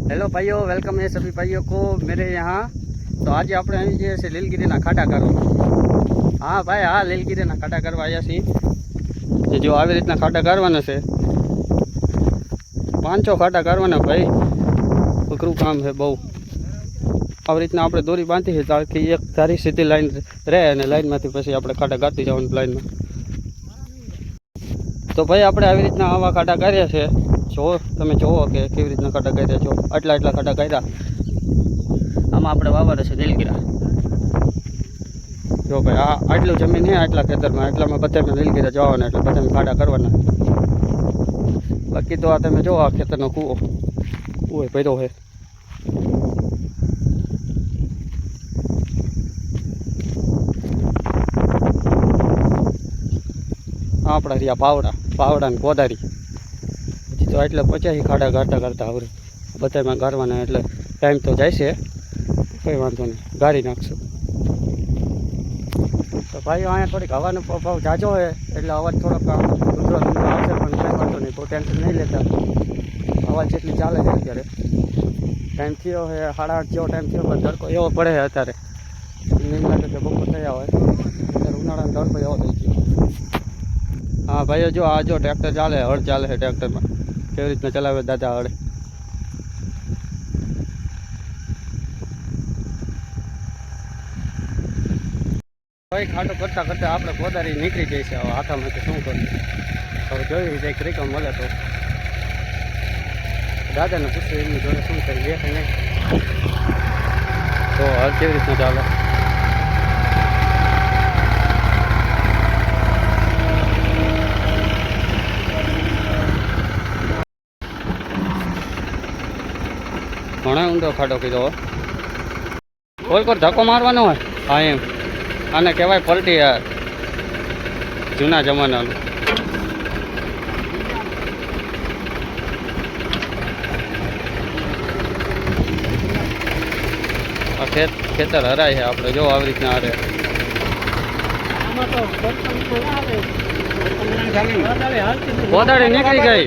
Hello भाइयों, welcome है सभी भाइयों को मेरे यहाँ। तो आज આપણે આવી જઈએ છીએ લીલગીરીના ખાડા કરવા। હા ભાઈ, હા લીલગીરીના ખાડા કરવા આવ્યા છીએ। જો આવી રીતના ખાડા કરવાના છે, 500 ખાડા કરવાના ભાઈ, અઘરું કામ છે બહુ। આવી રીતના આપણે દોરી બાંધી છે તાકી એક ધારી સીધી લાઈન રહે અને લાઈનમાંથી પછી આપણે ખાડા ગાતી જવાનું લાઈનમાં। તો ભાઈ આપણે આવી રીતના આવા ખાડા કર્યા છે, જો તમે જોવો કે કેવી રીતના ખાડા કર્યા છો। આટલા ખાડા કર્યા, આમાં આપણે વાવવાના છે નીલગીરા। જો ભાઈ આ આટલું જમીન છે, આટલા ખેતરમાં, આટલામાં બધામાં નીલગીરા જવાના, એટલે બધામાં ખાડા કરવાના। બાકી તો આ તમે જો આ ખેતરનો કૂવો ભર્યો છે। આપણા રહ્યા પાવડા ને કોદારી, પછી તો એટલે 50 ખાડા કરતા આવડે બધામાં ગારવાના, એટલે ટાઈમ તો જાય છે, કંઈ વાંધો નહીં, ગાળી નાખશું। તો ભાઈ અહીંયા થોડીક હવાનો ભાવ જાજો હોય એટલે અવાજ થોડોક ધૂંધળો આવશે, પણ કંઈ વાંધો નહીં, બહુ ટેન્શન નહીં લેતા। અવાજ જેટલી ચાલે છે અત્યારે, ટાઈમ થયો છે 8:30 જેવો ટાઈમ થયો, પણ તડકો એવો પડે છે અત્યારે, નહીં લાગે કે બપોર થયા હોય, અત્યારે ઉનાળાનો તડકો એવો થઈ ગયો। હા ભાઈઓ જો આ જો ટ્રેક્ટર ચાલે, હળ ચાલે છે ટ્રેક્ટરમાં, કેવી રીતના ચલાવે દાદા હળ। ભાઈ ખાડો કરતા કરતા આપણે કોદારી નીકળી જઈ છે, હવે હાથામાંથી શું કરવું, હવે જોયું જાય ક્રિકમ મળે તો દાદાને પૂછ્યું એમની જોડે શું કરી દે કે નહીં। તો હળ કેવી રીતના ચાલે, ઘણો ઊંડો ખાડો કીધો, કોઈ ધક્કો મારવાનો હોય। હા એમ, આને કહેવાય પલટી, યાર જૂના જમાનાનું। આ ખેતર હરાય છે આપણે, જો આવી રીતના હારે કોદાળી નીકળી ગઈ।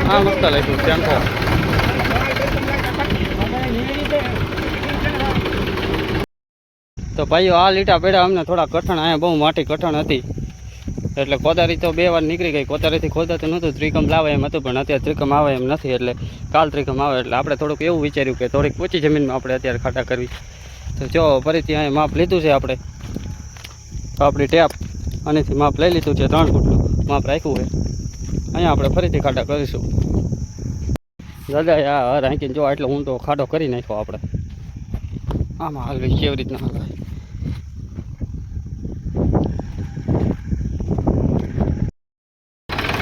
હા મસ્ત લાગ્યું ટેમ્પો। તો ભાઈઓ આ લીટા પડ્યા અમને થોડા કઠણ, અહીંયા બહુ માટી કઠણ હતી, એટલે કોદારી તો 2 વાર નીકળી ગઈ। કોદારીથી ખોદાતું નહોતું, ત્રિકમ લાવે એમ હતું, પણ અત્યારે ત્રિકમ આવે એમ નથી, એટલે કાલ ત્રિકમ આવે, એટલે આપણે થોડુંક એવું વિચાર્યું કે થોડીક ઓછી જમીનમાં આપણે અત્યારે ખાડા કરવી। તો જો ફરીથી અહીંયા માપ લીધું છે આપણે, આપણી ટેપ આનેથી માપ લઈ લીધું છે, 3 ફૂટનું માપ રાખ્યું છે। અહીંયા આપણે ફરીથી ખાડા કરીશું। દાદા યાર હાંકીને જો એટલે ઊંડો ખાડો કરી નાખ્યો આપણે, આમાં હાલવી કેવી રીતના હાલવાય।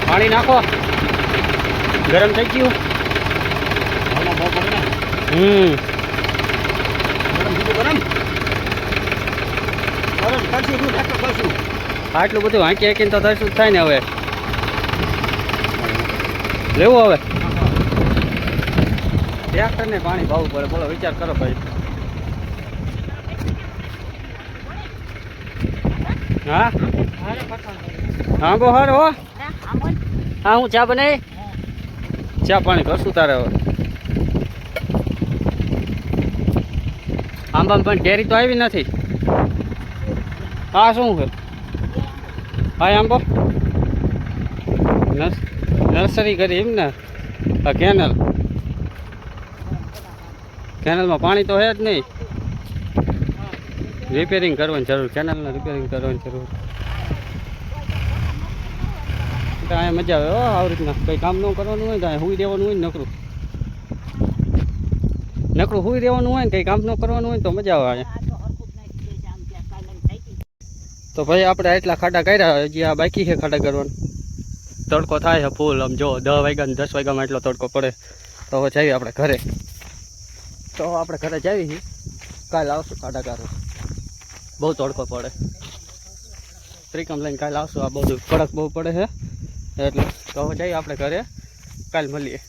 પાણી નાખો, ગરમ થઈ ગયું। આટલું બધું હાંકી હાંકીને તો થશું જ થાય ને। હવે લેવું, હવે ટ્રેક્ટરને પાણી ભાવવું પડે, બોલો વિચાર કરો ભાઈ। હા હા બહુ સારું હો। હા હું ચા બનાવી, ચા પાણી કરશું તારે હવે। આંબામાં પણ કેરી તો આવી નથી। હા શું છે, હા આંબો નર્સરી કરી એમ ને, આ કેનલમાં પાણી તો હે જ નહીં, રિપેરિંગ કરવાની જરૂર, કેનલને રિપેરિંગ કરવાની જરૂર। અહીંયા મજા આવે હો, આવી રીતના કંઈ કામ ન કરવાનું હોય તો અહીંયા હુઈ દેવાનું હોય ને, નકરું હુઈ દેવાનું હોય ને, કંઈ કામ ન કરવાનું હોય તો મજા આવે અહીંયા। તો ભાઈ આપણે આટલા ખાડા કર્યા, હજી આ બાકી છે ખાડા કરવાનું। તડકો થાય છે ફૂલ, આમ જો 10 વાગ્યા ને 10 વાગ્યામાં એટલો તડકો પડે। તો હવે જઈએ આપણે ઘરે, તો આપણે ઘરે જઈએ છીએ, કાલે આવશું ખાડા કરવા, બહુ તડકો પડે, ત્રિકમ લઈને કાલે આવશું। આ બધું કડક બહુ પડે છે એટલે, તો હવે જઈએ આપણે ઘરે, કાલે મળીએ।